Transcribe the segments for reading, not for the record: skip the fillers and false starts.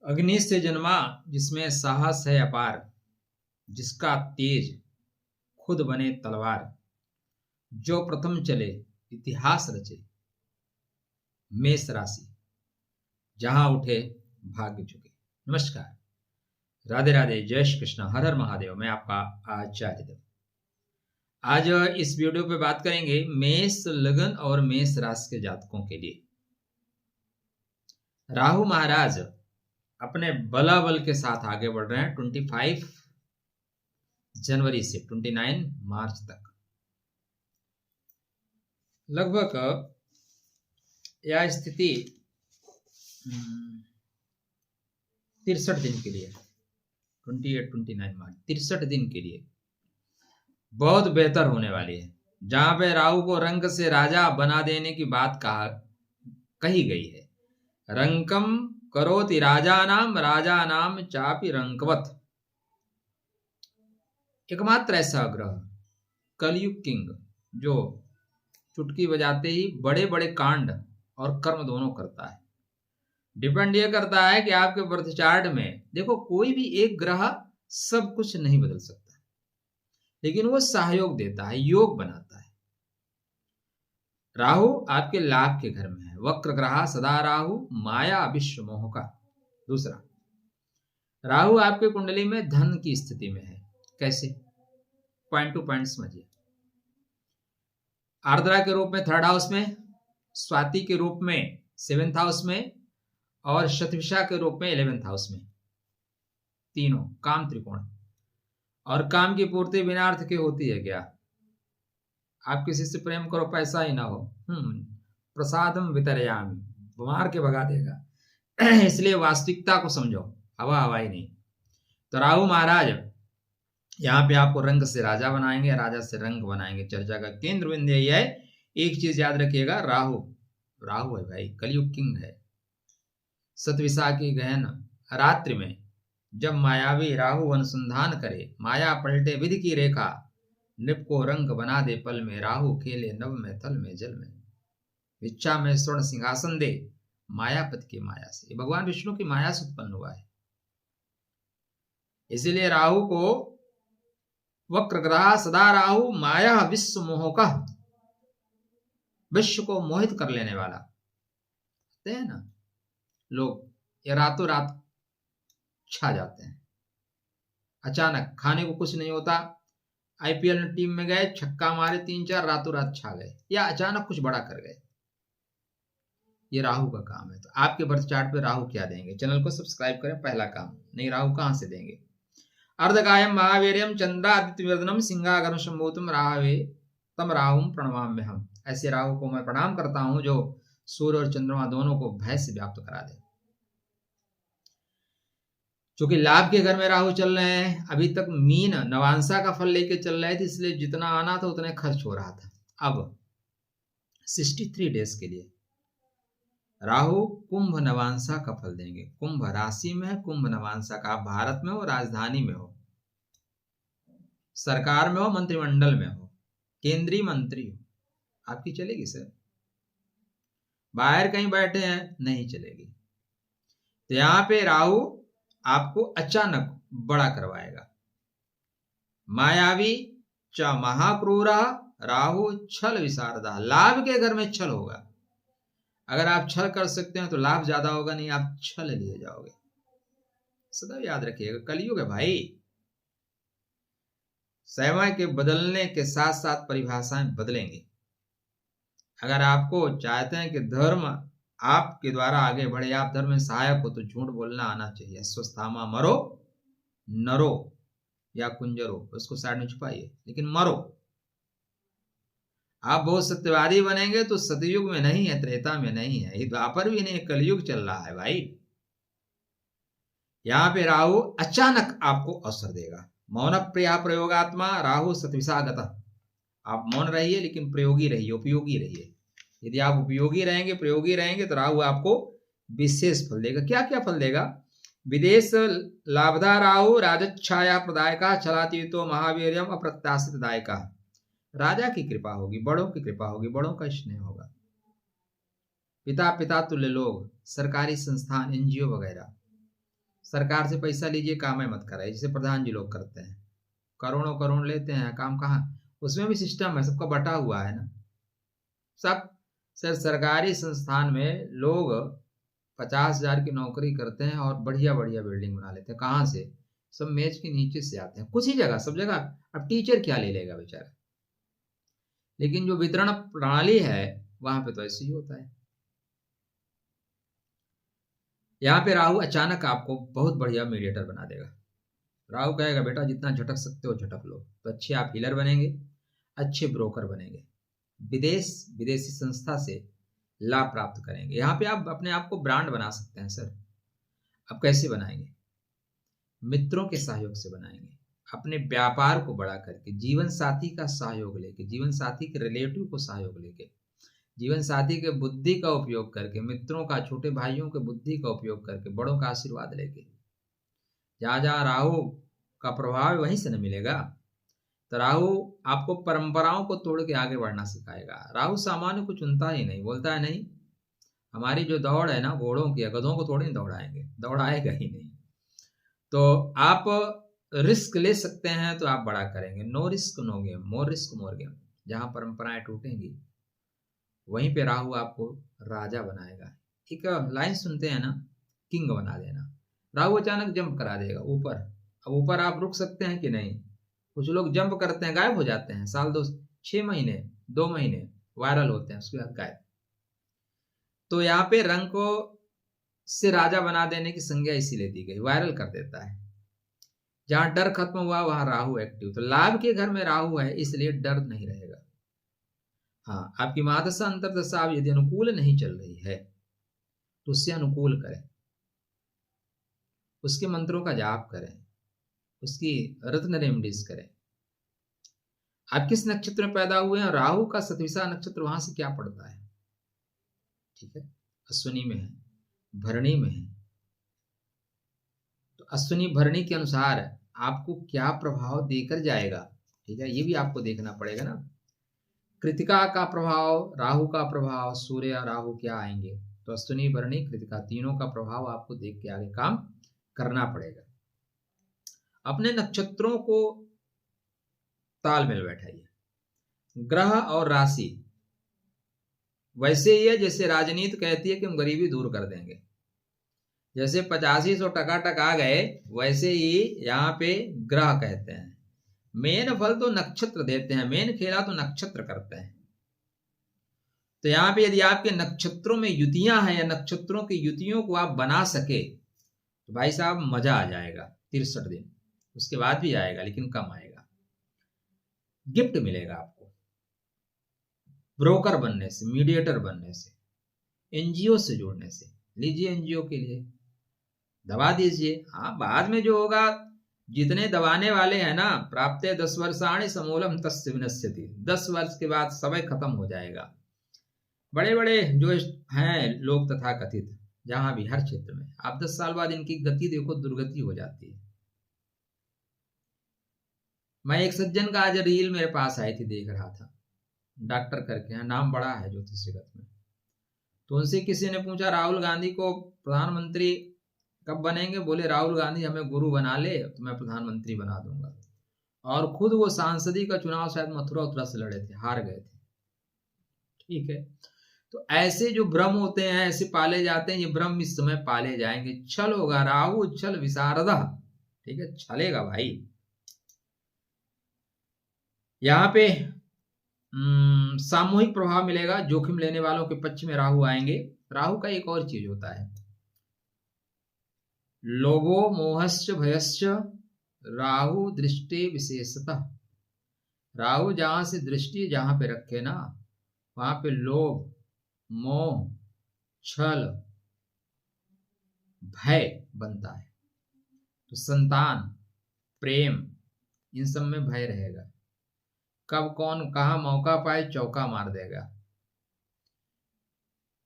अग्नि से जन्मा जिसमें साहस है अपार, जिसका तेज खुद बने तलवार, जो प्रथम चले इतिहास रचे, मेष राशि जहां उठे भाग्य झुके। नमस्कार, राधे राधे, जय श्री कृष्ण, हर हर महादेव। मैं आपका आचार्य देव। आज इस वीडियो पे बात करेंगे मेष लगन और मेष राशि के जातकों के लिए। राहु महाराज अपने बलाबल के साथ आगे बढ़ रहे हैं 25 जनवरी से 29 मार्च तक। लगभग यह स्थिति 63 दिन के लिए, 28-29 मार्च, 63 दिन के लिए बहुत बेहतर होने वाली है। जहां पे राहु को रंक से राजा बना देने की बात कही गई है। रंकम करोति राजा नाम चापि रंकवत। एकमात्र ऐसा ग्रह कलयुग किंग जो चुटकी बजाते ही बड़े बड़े कांड और कर्म दोनों करता है। डिपेंड ये करता है कि आपके बर्थ चार्ट में, देखो, कोई भी एक ग्रह सब कुछ नहीं बदल सकता, लेकिन वो सहयोग देता है, योग बनाता है। राहु आपके लाभ के घर में है। वक्र ग्रह सदा राहु माया विश्व मोह का। दूसरा, राहु आपके कुंडली में धन की स्थिति में है। कैसे? पॉइंट टू पॉइंट समझिए। आर्द्रा के रूप में 3rd हाउस में, स्वाति के रूप में 7th हाउस में, और शतभिषा के रूप में 11th हाउस में। तीनों काम त्रिकोण। और काम की पूर्ति बिना अर्थ के होती है क्या? आप किसी से प्रेम करो, पैसा ही ना हो, प्रसादम वितरयामि, बीमार के भगा देगा। इसलिए वास्तविकता को समझो, हवा ही नहीं। तो राहु महाराज यहाँ पे आपको रंग से राजा बनाएंगे, राजा से रंग बनाएंगे। चर्चा का केंद्र बिंदु यही है। एक चीज याद रखिएगा, राहु है भाई, कलयुग किंग है। सतविशा की गहन रात्रि में जब मायावी राहु अनुसंधान करे, माया पलटे विधि की रेखा, निप को रंग बना दे पल में, राहु खेले नव में थल में जल में, इच्छा में स्वर्ण सिंहासन दे, मायापति की माया से। भगवान विष्णु की माया से उत्पन्न हुआ है। इसीलिए राहु को वक्र ग्रह सदा राहु माया विश्व मोह का, विश्व को मोहित कर लेने वाला है ना। लोग ये रातों रात छा जाते हैं। अचानक खाने को कुछ नहीं होता, आईपीएल टीम में गए, छक्का मारे 3-4, रातों रात छा गए, या अचानक कुछ बड़ा कर गए। ये राहु का काम है। तो आपके बर्थ चार्ट पे राहु क्या देंगे? चैनल को सब्सक्राइब करें, पहला काम। नहीं, राहु कहां से देंगे? अर्धकायम महावीर्यम चंद्रादित्यवर्धनम सिंहागरम शंभूतम राहवे तम राहुम प्रणमाम्य हम। ऐसे राहु को मैं प्रणाम करता हूं जो सूर्य और चंद्रमा दोनों को भय से व्याप्त करा दे। चूंकि लाभ के घर में राहु चल रहे हैं, अभी तक मीन नवांशा का फल लेके चल रहे थे, इसलिए जितना आना था उतने खर्च हो रहा था। अब 63 डेज के लिए राहु कुंभ नवांशा का फल देंगे। कुंभ राशि में है, कुंभ नवांशा का। आप भारत में हो, राजधानी में हो, सरकार में हो, मंत्रिमंडल में हो, केंद्रीय मंत्री हो, आपकी चलेगी सर। बाहर कहीं बैठे हैं, नहीं चलेगी। तो यहां पे राहु आपको अचानक बड़ा करवाएगा। मायावी च महाक्रूर राहु छल विशारदा। लाभ के घर में छल होगा। अगर आप छल कर सकते हैं तो लाभ ज्यादा होगा, नहीं आप छल लिए जाओगे। सदैव याद रखिएगा, कलयुग है भाई। समय के बदलने के साथ साथ परिभाषाएं बदलेंगी। अगर आपको चाहते हैं कि धर्म आपके द्वारा आगे बढ़े, आप धर्म में सहायक हो, तो झूठ बोलना आना चाहिए। स्वस्थामा मरो नरो या कुंजरो, उसको साइड में छुपाइए, लेकिन मरो। आप बहुत सत्यवादी बनेंगे तो सतयुग में नहीं है, त्रेता में नहीं है, ये द्वापर भी नहीं, कलयुग चल रहा है भाई। यहां पे राहु अचानक आपको अवसर देगा। मौन प्रिया प्रयोगात्मा राहु सतविषागत। आप मौन रहिए, लेकिन प्रयोगी रहिए, उपयोगी रहिए। यदि आप उपयोगी रहेंगे, प्रयोगी रहेंगे, तो राहु आपको विशेष फल देगा। क्या क्या फल देगा? विदेश लाभदा राहु राजच्छाया प्रदायका चलातीतो महावीर्यम अप्रत्याशित दायका। राजा की कृपा होगी, बड़ों की कृपा होगी, बड़ों का स्नेह होगा। पिता पिता तुल्य लोग, सरकारी संस्थान, एनजीओ वगैरह, सरकार से पैसा लीजिए, काम है मत कराइए, जैसे प्रधान जी लोग करते हैं, करोड़ों करोड़ लेते हैं, काम कहाँ? उसमें भी सिस्टम है, सबका बटा हुआ है ना सब। सर सरकारी संस्थान में लोग 50,000 की नौकरी करते हैं और बढ़िया बढ़िया बिल्डिंग बना लेते हैं। कहाँ से? सब मेज के नीचे से आते हैं, कुछ ही जगह, सब जगह। अब टीचर क्या ले लेगा बेचारा? लेकिन जो वितरण प्रणाली है वहां पे तो ऐसे ही होता है। यहाँ पे राहु अचानक आपको बहुत बढ़िया मीडिएटर बना देगा। राहु कहेगा बेटा जितना झटक सकते हो झटक लो, तो अच्छे आप हीलर बनेंगे, अच्छे ब्रोकर बनेंगे, विदेशी संस्था से लाभ प्राप्त करेंगे। यहाँ पे आप अपने आप को ब्रांड बना सकते हैं सर। आप कैसे बनाएंगे? मित्रों के सहयोग से बनाएंगे, अपने व्यापार को बड़ा करके, जीवन साथी का सहयोग लेके, जीवन साथी के रिलेटिव को सहयोग लेके, जीवन साथी के बुद्धि का उपयोग करके, मित्रों का, छोटे भाइयों के बुद्धि का उपयोग करके, बड़ों का आशीर्वाद लेके। जहां जहां राहु का प्रभाव वहीं से न मिलेगा। तो राहु आपको परंपराओं को तोड़ के आगे बढ़ना सिखाएगा। राहु सामान्य को चुनता ही नहीं, बोलता है नहीं हमारी जो दौड़ है ना घोड़ों की, गधों को थोड़ी दौड़ाएंगे, दौड़ाएगा ही नहीं। तो आप रिस्क ले सकते हैं तो आप बड़ा करेंगे। No risk no game, more risk more game. जहां परंपराएं टूटेंगी वहीं पे राहु आपको राजा बनाएगा। एक लाइन सुनते हैं ना, किंग बना देना। राहु अचानक जंप करा देगा ऊपर। अब ऊपर आप रुक सकते हैं कि नहीं? कुछ लोग जंप करते हैं, गायब हो जाते हैं, साल 6 महीने 2 महीने वायरल होते हैं, उसके बाद गायब। तो यहाँ पे रंग को से राजा बना देने की संज्ञा इसीलिए दी गई, वायरल कर देता है। जहां डर खत्म हुआ वहां राहु एक्टिव। तो लाभ के घर में राहु है इसलिए डर नहीं रहेगा। हाँ, आपकी महादशा अंतरदशा अब यदि अनुकूल नहीं चल रही है तो उससे अनुकूल करें, उसके मंत्रों का जाप करें, उसकी रत्न रेमडीज करें। आप किस नक्षत्र में पैदा हुए हैं? राहु का सतविसा नक्षत्र वहां से क्या पड़ता है? ठीक है, अश्विनी में है, भरणी में है। तो अश्विनी भरणी के अनुसार आपको क्या प्रभाव देकर जाएगा, ठीक है, ये भी आपको देखना पड़ेगा ना। कृतिका का प्रभाव, राहु का प्रभाव, सूर्य राहु क्या आएंगे, तो अश्विनी भरणी कृतिका तीनों का प्रभाव आपको देख के आगे काम करना पड़ेगा। अपने नक्षत्रों को तालमेल बैठाइए। ग्रह और राशि वैसे ही है जैसे राजनीति कहती है कि हम गरीबी दूर कर देंगे। जैसे 8500 टकाटक आ गए, वैसे ही यहाँ पे ग्रह कहते हैं। मेन फल तो नक्षत्र देते हैं, मेन खेला तो नक्षत्र करते हैं। तो यहाँ पे यदि आपके नक्षत्रों में युतियां हैं या नक्षत्रों की युतियों को आप बना सके तो भाई साहब मजा आ जाएगा। 63 दिन उसके बाद भी आएगा लेकिन कम आएगा। गिफ्ट मिलेगा आपको ब्रोकर बनने से, मीडिएटर बनने से, एनजीओ से जुड़ने से। लीजिए एनजीओ के लिए दबा दीजिए। हाँ, बाद में जो होगा, जितने दबाने वाले हैं ना, प्राप्ते 10 वर्षाणि समूलम तस्य विनश्यति, 10 वर्ष के बाद समय खत्म हो जाएगा। बड़े बड़े जो हैं लोग तथा कथित, जहां भी हर क्षेत्र में, आप 10 साल बाद इनकी गति देखो, दुर्गति हो जाती है। मैं एक सज्जन का आज रील मेरे पास आई थी, देख रहा था, डॉक्टर करके हैं, नाम बड़ा है ज्योतिष जगत में। तो उनसे किसी ने पूछा राहुल गांधी को प्रधानमंत्री कब बनेंगे? बोले राहुल गांधी हमें गुरु बना ले तो मैं प्रधानमंत्री बना दूंगा। और खुद वो सांसदी का चुनाव शायद मथुरा उत्तरा से लड़े थे, हार गए थे। ठीक है, तो ऐसे जो भ्रम होते हैं ऐसे पाले जाते हैं, ये भ्रम इस समय पाले जाएंगे। छल होगा, राहु छल विशारदा, ठीक है, छलेगा भाई। यहाँ पे सामूहिक प्रभाव मिलेगा, जोखिम लेने वालों के पक्ष में राहु आएंगे। राहु का एक और चीज होता है, लोभो मोहश्च भयश्च राहु दृष्टि विशेषतः। राहु जहां से दृष्टि जहां पे रखे ना, वहां पे लोभ, मोह, छल, भय बनता है। तो संतान, प्रेम, इन सब में भय रहेगा। कब कौन कहां मौका पाए चौका मार देगा।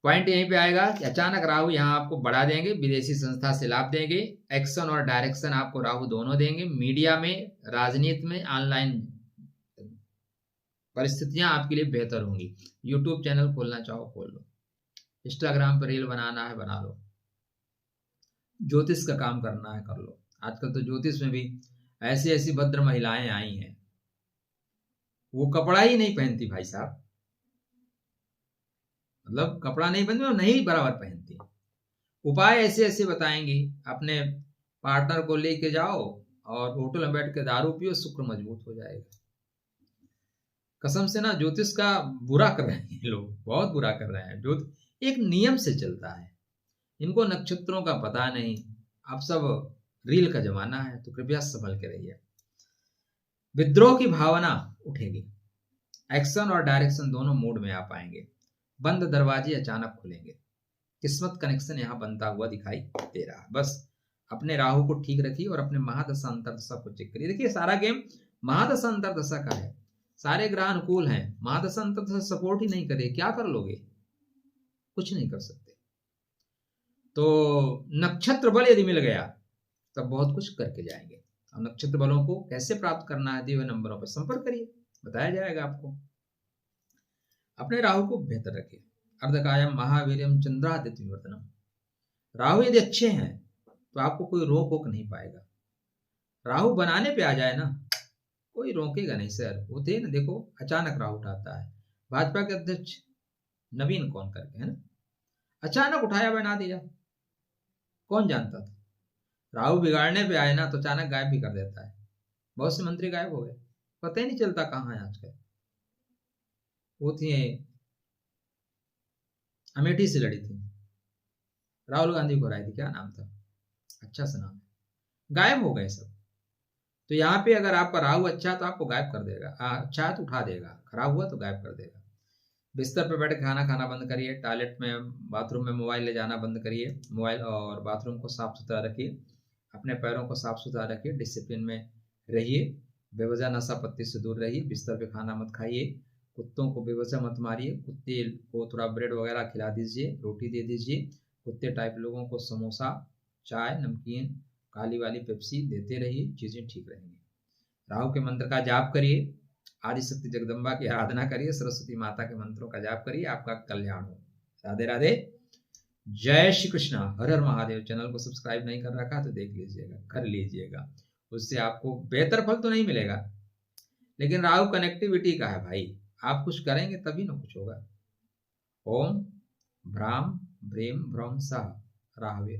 पॉइंट यहीं पे आएगा कि अचानक राहु यहाँ आपको बढ़ा देंगे, विदेशी संस्था से लाभ देंगे, एक्शन और डायरेक्शन आपको राहु दोनों देंगे। मीडिया में, राजनीति में, ऑनलाइन परिस्थितियां आपके लिए बेहतर होंगी। यूट्यूब चैनल खोलना चाहो खोल लो, इंस्टाग्राम पर रील बनाना है बना लो। ज्योतिष का काम करना है कर लो। आजकल तो ज्योतिष में भी ऐसी ऐसी भद्र महिलाएं आई हैं, वो कपड़ा ही नहीं पहनती भाई साहब, मतलब कपड़ा नहीं पहनती और नहीं बराबर पहनती। उपाय ऐसे ऐसे बताएंगी, अपने पार्टनर को लेके जाओ और होटल में बैठ के दारू पियो, शुक्र मजबूत हो जाएगा। कसम से ना, ज्योतिष का बुरा कर रहे हैं लोग, बहुत बुरा कर रहे हैं। ज्योतिष एक नियम से चलता है, इनको नक्षत्रों का पता नहीं। अब सब रील का जमाना है, तो कृपया संभल के रहिए। विद्रोह की भावना उठेगी, एक्शन और डायरेक्शन दोनों मोड में आ पाएंगे। बंद दरवाजे अचानक खुलेंगे, किस्मत कनेक्शन यहाँ बनता हुआ दिखाई दे रहा है। बस अपने राहु को ठीक रखिए और अपने महादशा अंतरदशा को चेक करिए। देखिए सारा गेम महादशा अंतरदशा का है, सारे ग्रह अनुकूल हैं, महादशा अंतरदशा सपोर्ट ही नहीं करे, क्या कर लोगे? कुछ नहीं कर सकते। तो नक्षत्र बल यदि मिल गया तब बहुत कुछ करके जाएंगे। और नक्षत्र बलों को कैसे प्राप्त करना है, दिए हुए नंबरों पर संपर्क करिए, बताया जाएगा आपको। अपने राहु को बेहतर रखिए। अर्धकायम महावीर्यम चंद्रादित्य विवर्तनम। राहु यदि अच्छे हैं तो आपको कोई रोक नहीं पाएगा। राहु बनाने पे आ जाए ना, कोई रोकेगा नहीं सर। वो थे ना, देखो अचानक राहु उठाता है, भाजपा के अध्यक्ष नवीन कौन करके, है ना, अचानक उठाया बना दिया, कौन जानता था। राहु बिगाड़ने पे आए ना तो अचानक गायब भी कर देता है। बहुत से मंत्री गायब हो गए, पता ही नहीं चलता कहाँ है आजकल। वो थी अमेठी से लड़ी थी, राहुल गांधी को हराई थी, क्या नाम था, अच्छा सा नाम, गायब हो गए सब। तो यहाँ पे अगर आपका राहु अच्छा तो आपको गायब कर देगा, अच्छा है तो उठा देगा, खराब हुआ तो गायब कर देगा। बिस्तर पर बैठ खाना खाना बंद करिए, टॉयलेट में बाथरूम में मोबाइल ले जाना बंद करिए, मोबाइल और बाथरूम को साफ सुथरा रखिए, अपने पैरों को साफ सुथरा रखिए, डिसिप्लिन में रहिए, बेवजह नशा पत्ती से दूर रहिए, बिस्तर पे खाना मत खाइए, कुत्तों को बेवजह मत मारिए, कुत्ते को थोड़ा ब्रेड वगैरह खिला दीजिए, रोटी दे दीजिए। कुत्ते टाइप लोगों को समोसा, चाय, नमकीन, काली वाली पेप्सी देते रहिए, चीज़ें ठीक रहेंगी। राहु के मंत्र का जाप करिए, आदिशक्ति जगदम्बा की आराधना करिए, सरस्वती माता के मंत्रों का जाप करिए, आपका कल्याण हो। राधे राधे, जय श्री कृष्णा, हर हर महादेव। चैनल को सब्सक्राइब नहीं कर रखा तो देख लीजिएगा, कर लीजिएगा, उससे आपको बेहतर फल तो नहीं मिलेगा, लेकिन राहु कनेक्टिविटी का है भाई, आप कुछ करेंगे तभी ना कुछ होगा। ओम भ्राम भ्रीम भ्रम सह राहवे।